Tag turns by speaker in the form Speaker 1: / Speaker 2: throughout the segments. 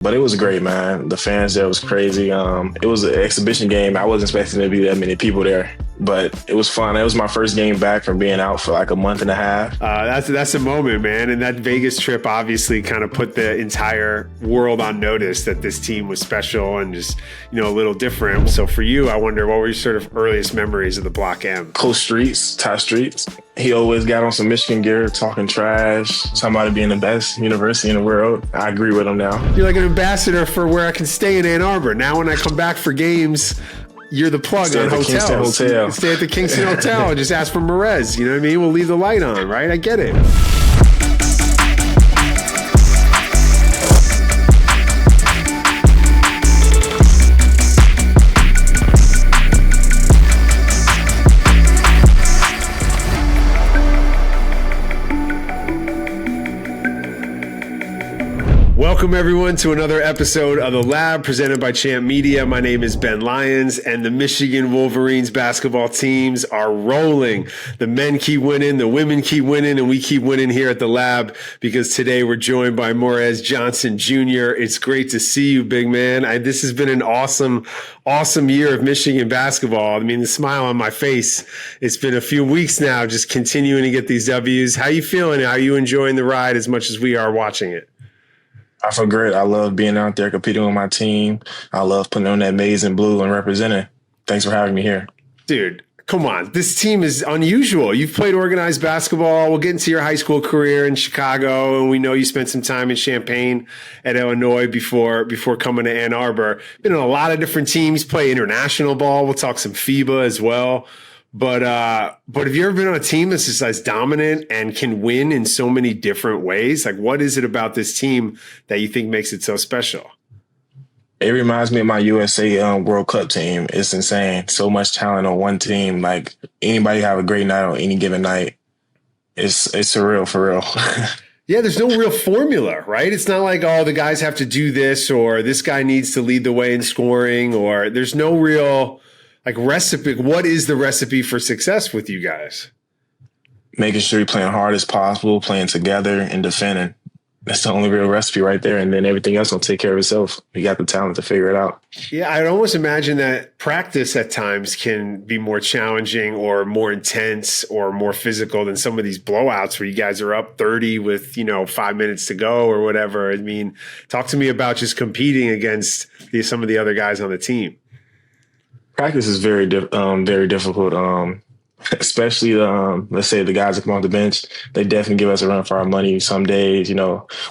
Speaker 1: But it was great, man. The fans there was crazy. It was an exhibition game. I wasn't expecting there to be that many people there, but it was fun. It was my first game back from being out for like a month and a half.
Speaker 2: That's a moment, man. And that Vegas trip obviously kind of put the entire world on notice that this team was special and just, a little different. So for you, I wonder, what were your sort of earliest memories of the Block M?
Speaker 1: Close streets, Ty Streets. He always got on some Michigan gear, talking trash, talking about it being the best university in the world. I agree with him now.
Speaker 2: You're like an ambassador for where I can stay in Ann Arbor. Now when I come back for games, you're the plug on hotels. Stay at the Kingston Hotel and just ask for Morez. You know what I mean? We'll leave the light on, right? I get it. Welcome, everyone, to another episode of The Lab presented by Champ Media. My name is Ben Lyons, and the Michigan Wolverines basketball teams are rolling. The men keep winning, the women keep winning, and we keep winning here at The Lab because today we're joined by Morez Johnson Jr. It's great to see you, big man. This has been an awesome year of Michigan basketball. I mean, the smile on my face, it's been a few weeks now just continuing to get these W's. How you feeling? Are you enjoying the ride as much as we are watching it?
Speaker 1: I feel great. I love being out there competing with my team. I love putting on that maize and blue and representing. Thanks for having me here.
Speaker 2: Dude, come on. This team is unusual. You've played organized basketball. We'll get into your high school career in Chicago, and we know you spent some time in Champaign at Illinois before coming to Ann Arbor. Been on a lot of different teams, play international ball. We'll talk some FIBA as well. But have you ever been on a team that's just as dominant and can win in so many different ways? Like, what is it about this team that you think makes it so special?
Speaker 1: It reminds me of my USA World Cup team. It's insane. So much talent on one team. Like, anybody have a great night on any given night. It's surreal, for real.
Speaker 2: Yeah, there's no real formula, right? It's not like, the guys have to do this or this guy needs to lead the way in scoring, or there's no real recipe. What is the recipe for success with you guys?
Speaker 1: Making sure you're playing hard as possible, playing together and defending. That's the only real recipe right there. And then everything else will take care of itself. You got the talent to figure it out.
Speaker 2: Yeah, I'd almost imagine that practice at times can be more challenging or more intense or more physical than some of these blowouts where you guys are up 30 with, 5 minutes to go or whatever. I mean, talk to me about just competing against some of the other guys on the team.
Speaker 1: Practice is very difficult, especially, let's say the guys that come off the bench. They definitely give us a run for our money some days.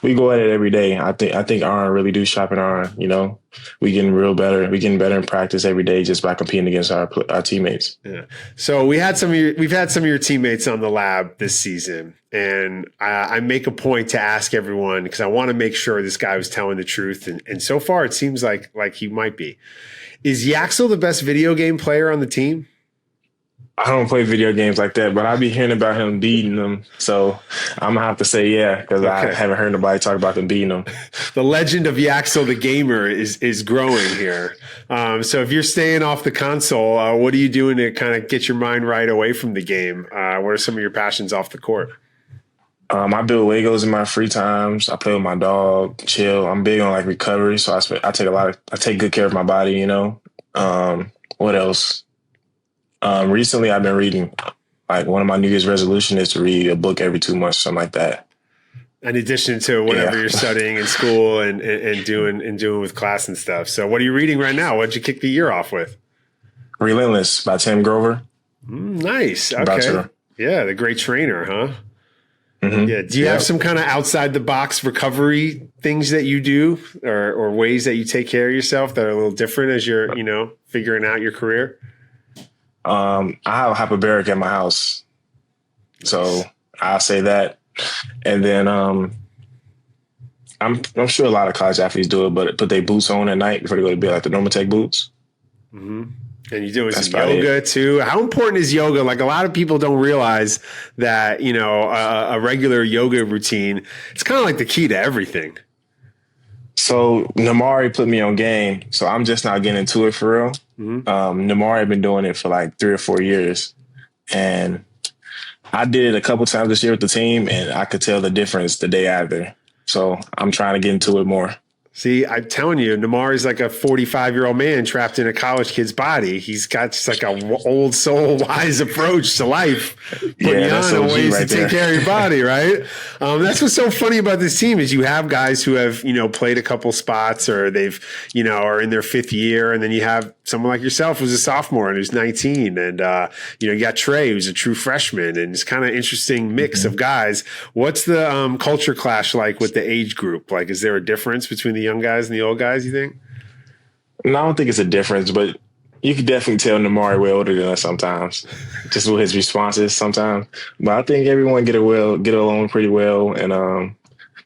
Speaker 1: We go at it every day. I think iron really do sharpen iron. We getting real better. We getting better in practice every day just by competing against our teammates.
Speaker 2: Yeah. So we've had some of your teammates on the Lab this season, and I make a point to ask everyone because I want to make sure this guy was telling the truth, and so far it seems like he might be. Is Yaxel the best video game player on the team?
Speaker 1: I don't play video games like that, but I be hearing about him beating them. So I'm going to have to say yeah, because I haven't heard nobody talk about them beating them.
Speaker 2: The legend of Yaxel the gamer is growing here. So if you're staying off the console, what are you doing to kind of get your mind right away from the game? What are some of your passions off the court?
Speaker 1: I build Legos in my free times. I play with my dog, chill. I'm big on recovery, so I take good care of my body. What else? Recently I've been reading. One of my New Year's resolutions is to read a book every 2 months, something like that.
Speaker 2: In addition to whatever you're studying in school and doing with class and stuff. So what are you reading right now? What'd you kick the year off with?
Speaker 1: Relentless by Tim Grover.
Speaker 2: Nice. Okay. Yeah, the great trainer, huh? Mm-hmm. Yeah. Do you have some kind of outside the box recovery things that you do or ways that you take care of yourself that are a little different as you're, figuring out your career?
Speaker 1: I have a hyperbaric at my house. So I'll say that. And then I'm sure a lot of college athletes do it, but put their boots on at night before they go to bed, like the Normatec boots.
Speaker 2: Mm-hmm. And you're doing some yoga too. How important is yoga? Like, a lot of people don't realize that, a regular yoga routine, it's kind of like the key to everything.
Speaker 1: So Namari put me on game. So I'm just not getting into it for real. Mm-hmm. Namari had been doing it for 3 or 4 years. And I did it a couple times this year with the team, and I could tell the difference the day after. So I'm trying to get into it more.
Speaker 2: See, I'm telling you, Namar is like a 45-year-old man trapped in a college kid's body. He's got just like a old soul, wise approach to life, putting you on ways to take care of your body, right? That's what's so funny about this team is you have guys who have, played a couple spots or they've, are in their fifth year. And then you have someone like yourself who's a sophomore and who's 19. And, you got Trey, who's a true freshman. And it's kind of interesting mix of guys. What's the culture clash like with the age group? Like, is there a difference between the young guys and the old guys, you think?
Speaker 1: No, I don't think it's a difference, but you can definitely tell Namari way older than us sometimes, just with his responses sometimes. But I think everyone get along pretty well, and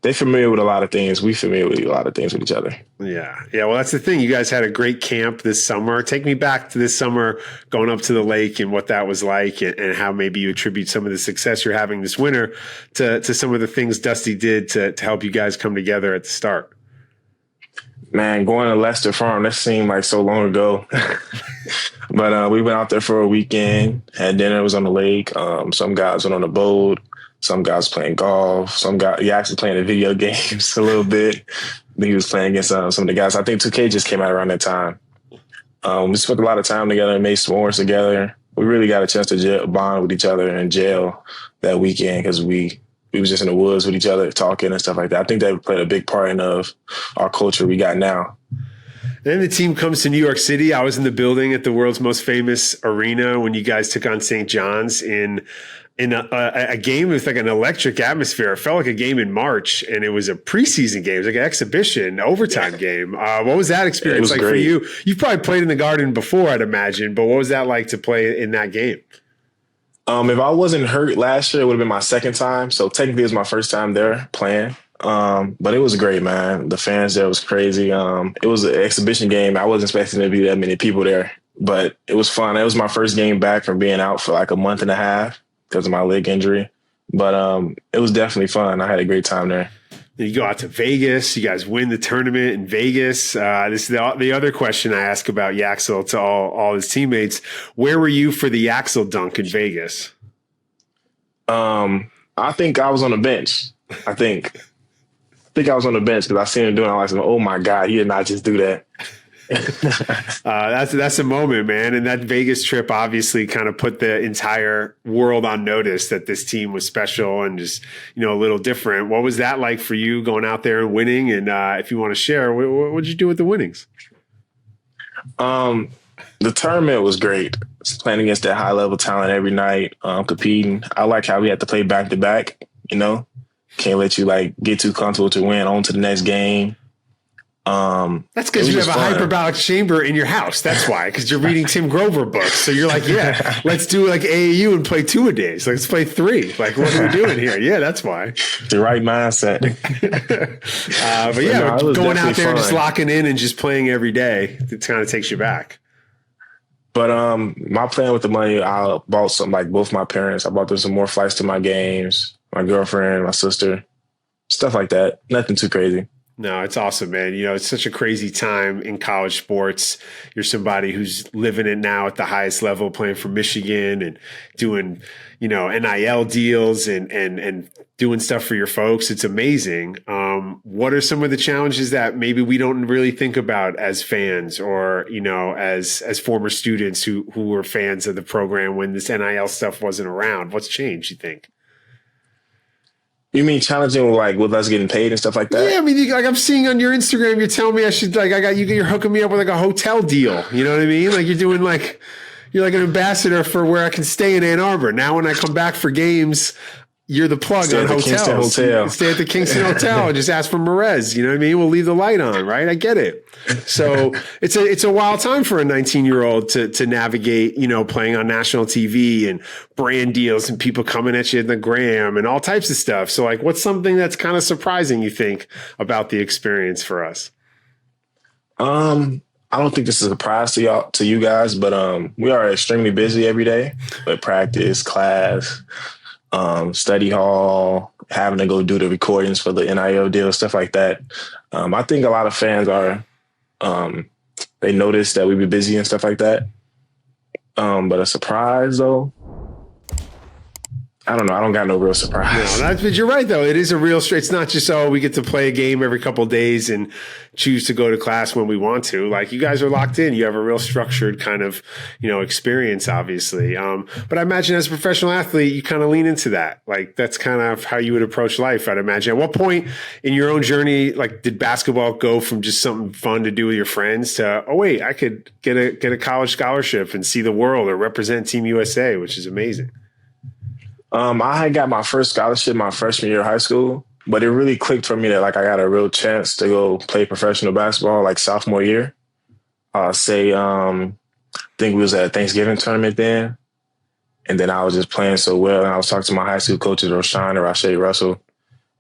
Speaker 1: they're familiar with a lot of things. We familiar with a lot of things with each other.
Speaker 2: Yeah. Well, that's the thing. You guys had a great camp this summer. Take me back to this summer, going up to the lake and what that was like, and how maybe you attribute some of the success you're having this winter to some of the things Dusty did to help you guys come together at the start.
Speaker 1: Man, going to Lester Farm, that seemed like so long ago. But we went out there for a weekend, had dinner, was on the lake. Some guys went on the boat. Some guys playing golf. Some guy, he actually playing the video games a little bit. He was playing against some of the guys. I think 2K just came out around that time. We spent a lot of time together and made s'mores together. We really got a chance to bond with each other in jail that weekend because we was just in the woods with each other talking and stuff like that. I think that played a big part in of our culture we got now.
Speaker 2: Then the team comes to New York City. I was in the building at the world's most famous arena when you guys took on St. John's in a game with like an electric atmosphere. It felt like a game in March, and it was a preseason game. It was like an exhibition, overtime game. What was that experience like for you? You've probably played in the Garden before, I'd imagine, but what was that like to play in that game?
Speaker 1: If I wasn't hurt last year, it would have been my second time. So technically it was my first time there playing. But it was great, man. The fans there was crazy. It was an exhibition game. I wasn't expecting there to be that many people there, but it was fun. It was my first game back from being out for like a month and a half because of my leg injury. But it was definitely fun. I had a great time there.
Speaker 2: Then you go out to Vegas. You guys win the tournament in Vegas. This is the other question I ask about Yaxel to all his teammates. Where were you for the Yaxel dunk in Vegas?
Speaker 1: I think I was on the bench. I think I was on the bench because I seen him doing it. I was like, oh, my God, he did not just do that.
Speaker 2: That's a moment, man. And that Vegas trip obviously kind of put the entire world on notice that this team was special and just, a little different. What was that like for you going out there and winning? And if you want to share, what did you do with the winnings?
Speaker 1: The tournament was great. Playing against that high level talent every night, competing. I like how we had to play back to back, Can't let you get too comfortable to win on to the next game.
Speaker 2: That's because you have a hyperbolic chamber in your house. That's why, because you're reading Tim Grover books. So you're like, yeah, let's do AAU and play 2 a days. Let's play 3. Like, what are we doing here? Yeah, that's why.
Speaker 1: The right mindset.
Speaker 2: But yeah, going out there, just locking in and just playing every day, it kind of takes you back.
Speaker 1: But my plan with the money, I bought something both my parents. I bought them some more flights to my games, my girlfriend, my sister, stuff like that. Nothing too crazy.
Speaker 2: No, it's awesome, man. It's such a crazy time in college sports. You're somebody who's living it now at the highest level, playing for Michigan and doing, NIL deals and doing stuff for your folks. It's amazing. What are some of the challenges that maybe we don't really think about as fans or, as former students who were fans of the program when this NIL stuff wasn't around? What's changed, you think?
Speaker 1: You mean challenging with us getting paid and stuff like that?
Speaker 2: Yeah, I mean, I'm seeing on your Instagram, you're telling me I should you're hooking me up with a hotel deal. You know what I mean? Like you're doing you're like an ambassador for where I can stay in Ann Arbor. Now when I come back for games, you're the plug on hotels. Stay at the Kingston Hotel and just ask for Morez. You know what I mean? We'll leave the light on, right? I get it. So it's a wild time for a 19-year-old to navigate, playing on national TV and brand deals and people coming at you in the gram and all types of stuff. So what's something that's kind of surprising, you think, about the experience for us?
Speaker 1: I don't think this is a surprise to you guys, but we are extremely busy every day with practice, class, study hall, having to go do the recordings for the NIL deal, stuff like that. I think a lot of fans are, they notice that we be busy and stuff like that. But a surprise though, I don't know. I don't got no real
Speaker 2: No,
Speaker 1: surprise.
Speaker 2: but you're right though. It is a real. It's not just we get to play a game every couple of days and choose to go to class when we want to. Like you guys are locked in. You have a real structured kind of experience, obviously. But I imagine as a professional athlete, you kind of lean into that. Like that's kind of how you would approach life. I'd imagine. At what point in your own journey, like did basketball go from just something fun to do with your friends to wait, I could get a college scholarship and see the world or represent Team USA, which is amazing.
Speaker 1: I had got my first scholarship my freshman year of high school, but it really clicked for me that like I got a real chance to go play professional basketball like sophomore year. I think we was at a Thanksgiving tournament then, and then I was just playing so well, and I was talking to my high school coaches, Roshan and Rashay Russell,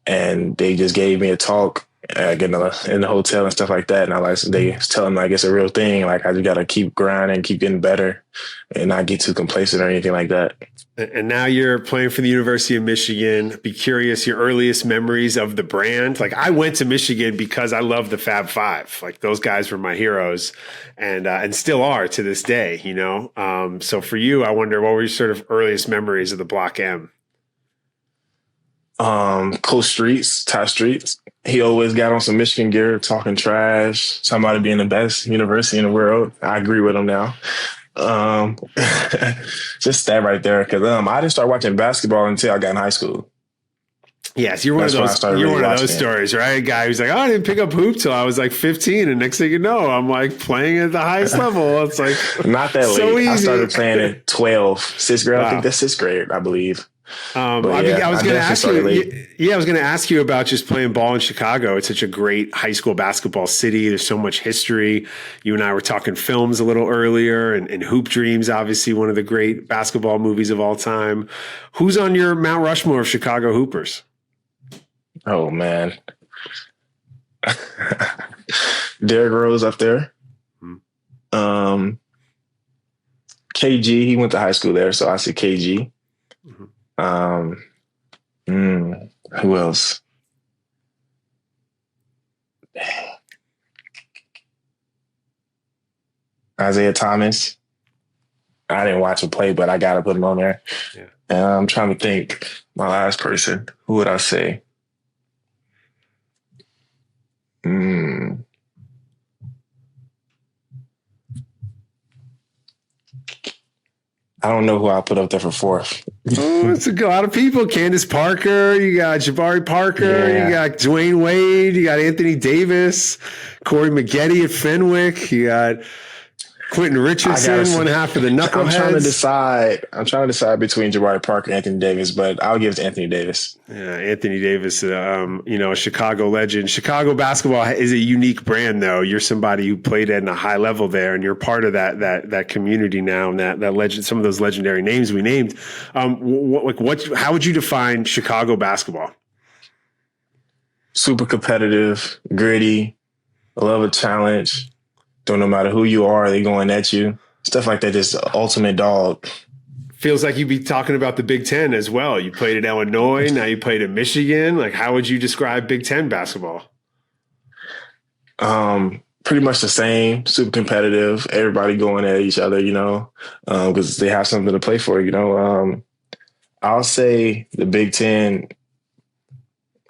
Speaker 1: and they just gave me a talk in the hotel and stuff like that. And they was telling me like it's a real thing. Like I just got to keep grinding, keep getting better, and not get too complacent or anything like that.
Speaker 2: And now you're playing for the University of Michigan. Be curious your earliest memories of the brand. Like I went to Michigan because I love the Fab Five. Like those guys were my heroes, and still are to this day. So for you, I wonder what were your sort of earliest memories of the Block M?
Speaker 1: Coach Streets, Ty Streets. He always got on some Michigan gear, talking trash, talking about it being the best university in the world. I agree with him now. Just that right there, because I didn't start watching basketball until I got in high school.
Speaker 2: Yes, you're one of those. You're one of those stories, right? A guy who's like, "Oh, I didn't pick up hoop till I was like 15," and next thing you know, I'm like playing at the highest level. It's like
Speaker 1: not that
Speaker 2: so
Speaker 1: late.
Speaker 2: Easy.
Speaker 1: I started playing at 12, sixth grade. Wow. I think that's sixth grade, I believe.
Speaker 2: I was going to ask you. Yeah, I was going to ask you about just playing ball in Chicago. It's such a great high school basketball city. There's so much history. You and I were talking films a little earlier, and Hoop Dreams, obviously one of the great basketball movies of all time. Who's on your Mount Rushmore of Chicago Hoopers?
Speaker 1: Oh man, Derrick Rose up there. KG, he went to high school there, so I see KG. Who else? Isaiah Thomas. I didn't watch him play, but I gotta put him on there. Yeah. And I'm trying to think. My last person. Who would I say? I don't know who I put up there for fourth.
Speaker 2: It's a lot of people. Candace Parker, you got Jabari Parker, You got Dwayne Wade, you got Anthony Davis, Corey Maggette at Fenwick, you got Quentin Richardson, one half of the Knuckleheads.
Speaker 1: I'm trying to decide between Jabari Parker and Anthony Davis, but I'll give it to Anthony Davis.
Speaker 2: Yeah, Anthony Davis, a Chicago legend. Chicago basketball is a unique brand, though. You're somebody who played at a high level there, and you're part of that community now, and that legend. Some of those legendary names we named. How would you define Chicago basketball?
Speaker 1: Super competitive, gritty, love a challenge. So no matter who you are, they going at you. Stuff like that, just ultimate dog.
Speaker 2: Feels like you'd be talking about the Big Ten as well. You played at Illinois, now you played at Michigan. Like, how would you describe Big Ten basketball?
Speaker 1: Pretty much the same, super competitive, everybody going at each other, because they have something to play for, I'll say the Big Ten,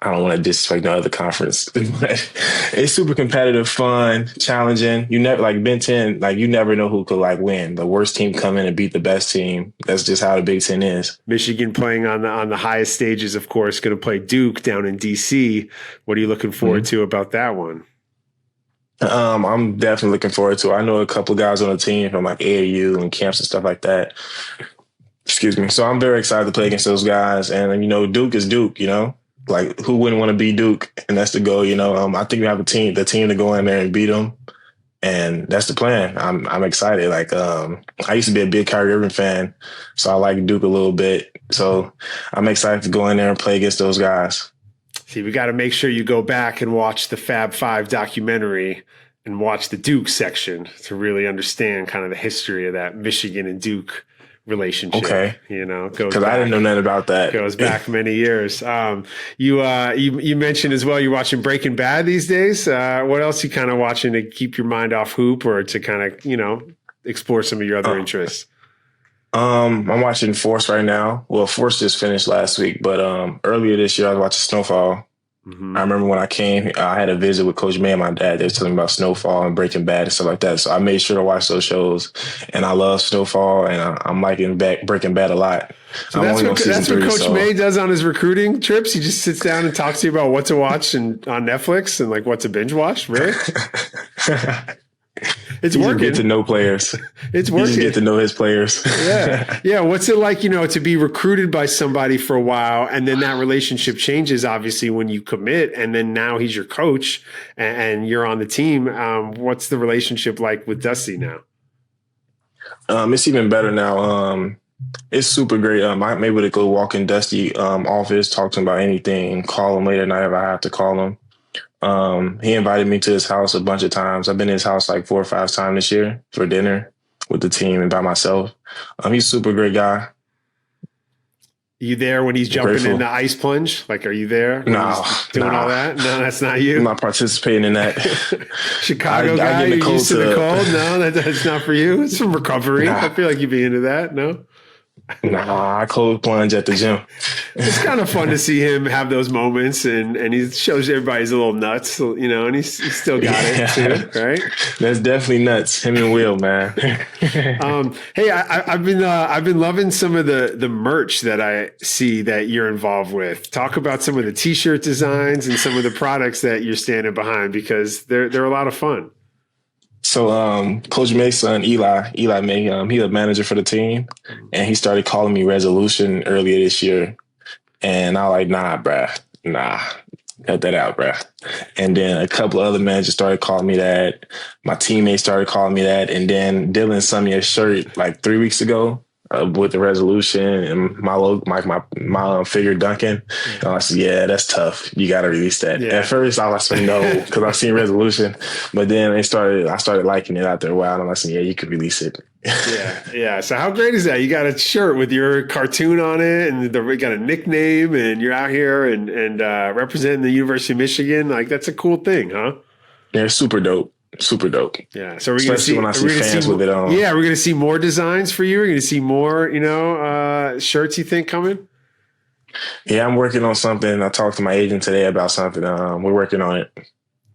Speaker 1: I don't want to disrespect no other conference, but it's super competitive, fun, challenging. You never like Ben 10, like you never know who could like win. The worst team come in and beat the best team. That's just how the Big Ten is.
Speaker 2: Michigan playing on the highest stages, of course, going to play Duke down in DC. What are you looking forward to about that one?
Speaker 1: I'm definitely looking forward to it. I know a couple of guys on the team from like AAU and camps and stuff like that. Excuse me. So I'm very excited to play against those guys. And, Duke is Duke, Like, who wouldn't want to beat Duke? And that's the goal, I think we have the team to go in there and beat them. And that's the plan. I'm excited. Like, I used to be a big Kyrie Irving fan, so I like Duke a little bit. So I'm excited to go in there and play against those guys.
Speaker 2: See, we got to make sure you go back and watch the Fab Five documentary and watch the Duke section to really understand kind of the history of that Michigan and Duke relationship. Okay.
Speaker 1: Because I didn't know nothing about that.
Speaker 2: Goes back many years. You mentioned as well, you're watching Breaking Bad these days. What else are you kind of watching to keep your mind off hoop or to kind of, explore some of your other interests?
Speaker 1: I'm watching Force right now. Well, Force just finished last week, but earlier this year I was watching Snowfall. I
Speaker 2: Hmm.
Speaker 1: remember when I came, I had a visit with Coach May and my dad. They were telling me about Snowfall and Breaking Bad and stuff like that. So I made sure to watch those shows, and I love Snowfall, and I'm liking Breaking Bad a lot.
Speaker 2: So
Speaker 1: I'm only on season
Speaker 2: that's what
Speaker 1: three,
Speaker 2: Coach
Speaker 1: so
Speaker 2: May does on his recruiting trips. He just sits down and talks to you about what to watch and on Netflix and like what to binge watch. Really, it's
Speaker 1: you just get to
Speaker 2: working.
Speaker 1: know players.
Speaker 2: It's
Speaker 1: You just get
Speaker 2: working.
Speaker 1: to know his players.
Speaker 2: Yeah. Yeah. What's it like, to be recruited by somebody for a while and then that relationship changes, obviously, when you commit and then now he's your coach and you're on the team. What's the relationship like with Dusty now?
Speaker 1: It's even better now. It's super great. I'm able to go walk in Dusty office, talk to him about anything, call him late at night if I have to call him. He invited me to his house a bunch of times. I've been in his house like 4 or 5 times this year for dinner with the team and by myself. He's a super great guy.
Speaker 2: You there when he's jumping in
Speaker 1: Grateful.
Speaker 2: the ice plunge? Like, are you there when
Speaker 1: No,
Speaker 2: he's doing all
Speaker 1: nah,
Speaker 2: that? No, that's not
Speaker 1: I'm
Speaker 2: you.
Speaker 1: not participating in that.
Speaker 2: Chicago
Speaker 1: I
Speaker 2: guy,
Speaker 1: get in the
Speaker 2: you're
Speaker 1: cold
Speaker 2: used to the
Speaker 1: tub.
Speaker 2: cold? No, that's not for you. It's from recovery. I
Speaker 1: Nah,
Speaker 2: feel like you'd be into that. No?
Speaker 1: I cold plunge at the gym.
Speaker 2: It's kind of fun to see him have those moments and he shows everybody he's a little nuts, and he's still got it
Speaker 1: Yeah,
Speaker 2: too, right?
Speaker 1: that's definitely nuts. Him and Will, man.
Speaker 2: Hey, I've been loving some of the merch that I see that you're involved with. Talk about some of the t-shirt designs and some of the products that you're standing behind because they're a lot of fun.
Speaker 1: So, Coach May's son, Eli May, he's a manager for the team, and he started calling me Resolution earlier this year. And I was like, nah, bruh, nah, cut that out, bruh. And then a couple of other managers started calling me that. My teammates started calling me that. And then Dylan sent me a shirt like 3 weeks ago with the Resolution and my logo, my figure Duncan. And I said, yeah, that's tough. You got to release that. At
Speaker 2: Yeah.
Speaker 1: first, I was like, no, because I've seen Resolution. But then I started liking it after a while. And I said, yeah, you could release it.
Speaker 2: Yeah, yeah. So how great is that? You got a shirt with your cartoon on it, and you got a nickname, and you're out here and representing the University of Michigan. Like that's a cool thing, huh?
Speaker 1: They're super dope. Super dope.
Speaker 2: Yeah. So we're gonna
Speaker 1: Especially
Speaker 2: see.
Speaker 1: when I see fans with it on.
Speaker 2: Yeah, we're gonna see more designs for you. We're gonna see more, shirts. You think coming?
Speaker 1: Yeah, I'm working on something. I talked to my agent today about something. We're working on it.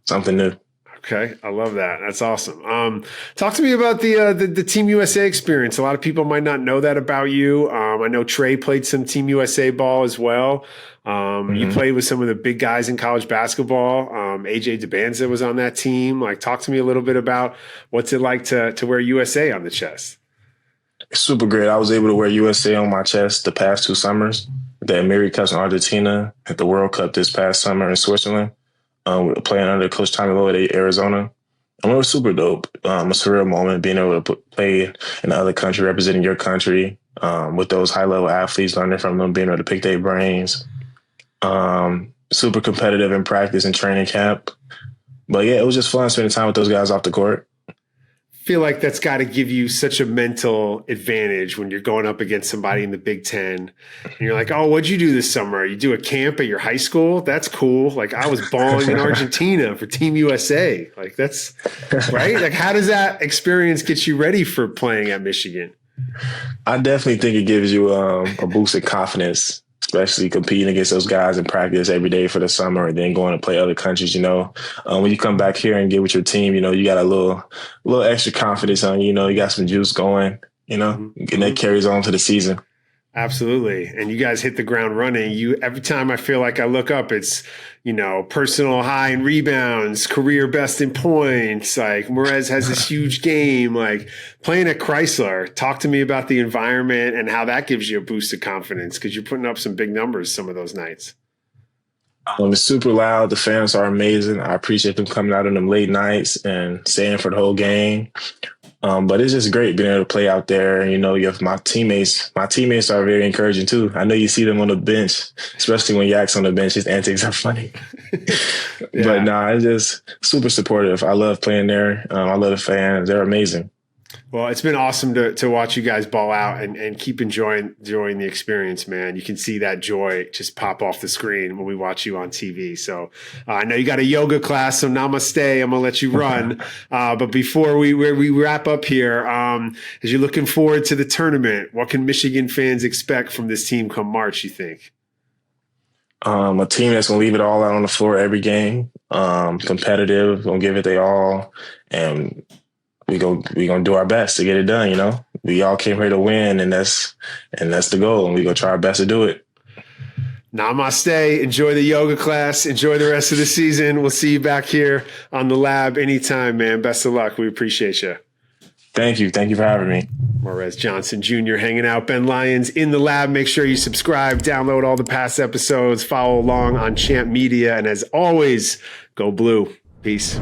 Speaker 1: Something new.
Speaker 2: Okay, I love that. That's awesome. Talk to me about the Team USA experience. A lot of people might not know that about you. I know Trey played some Team USA ball as well. You
Speaker 1: Hmm.
Speaker 2: played with some of the big guys in college basketball. AJ DeBanza was on that team. Like, talk to me a little bit about what's it like to wear USA on the chest.
Speaker 1: Super great. I was able to wear USA on my chest the past 2 summers. The American Cup in Argentina, at the World Cup this past summer in Switzerland. Playing under Coach Tommy Lloyd at Arizona. It was super dope. A surreal moment being able to play in another country, representing your country with those high level athletes, learning from them, being able to pick their brains. Super competitive in practice and training camp. But yeah, it was just fun spending time with those guys off the court.
Speaker 2: Feel like that's got to give you such a mental advantage when you're going up against somebody in the Big Ten. And you're like, oh, what'd you do this summer? You do a camp at your high school? That's cool. Like I was balling in Argentina for Team USA. Like that's right. Like how does that experience get you ready for playing at Michigan?
Speaker 1: I definitely think it gives you a boost in confidence, especially competing against those guys in practice every day for the summer and then going to play other countries. When you come back here and get with your team, you got a little extra confidence on you. You got some juice going, and that carries on to the season.
Speaker 2: Absolutely. And you guys hit the ground running. Every time I feel like I look up, it's, personal high in rebounds, career best in points. Like Morez has this huge game, like playing at Chrysler. Talk to me about the environment and how that gives you a boost of confidence because you're putting up some big numbers some of those nights.
Speaker 1: It's super loud. The fans are amazing. I appreciate them coming out on them late nights and staying for the whole game. But it's just great being able to play out there. You have my teammates. My teammates are very encouraging too. I know you see them on the bench, especially when Yak's on the bench. His antics are funny.
Speaker 2: Yeah.
Speaker 1: But nah, it's just super supportive. I love playing there. I love the fans. They're amazing.
Speaker 2: Well, it's been awesome to watch you guys ball out and keep enjoying the experience, man. You can see that joy just pop off the screen when we watch you on TV. So I know you got a yoga class, so namaste. I'm gonna let you run. But before we wrap up here, as you're looking forward to the tournament, what can Michigan fans expect from this team come March, you think?
Speaker 1: A team that's gonna leave it all out on the floor every game, competitive, gonna give it they all, and we gonna do our best to get it done. You know, we all came here to win, and that's the goal, and we gonna try our best to do it.
Speaker 2: Namaste. Enjoy the yoga class. Enjoy the rest of the season. We'll see you back here on the lab anytime, man. Best of luck. We appreciate you.
Speaker 1: Thank you for having me.
Speaker 2: Morez Johnson Jr. hanging out. Ben Lyons in the lab. Make sure you subscribe, download all the past episodes, follow along on Champ Media, and as always, go blue. Peace.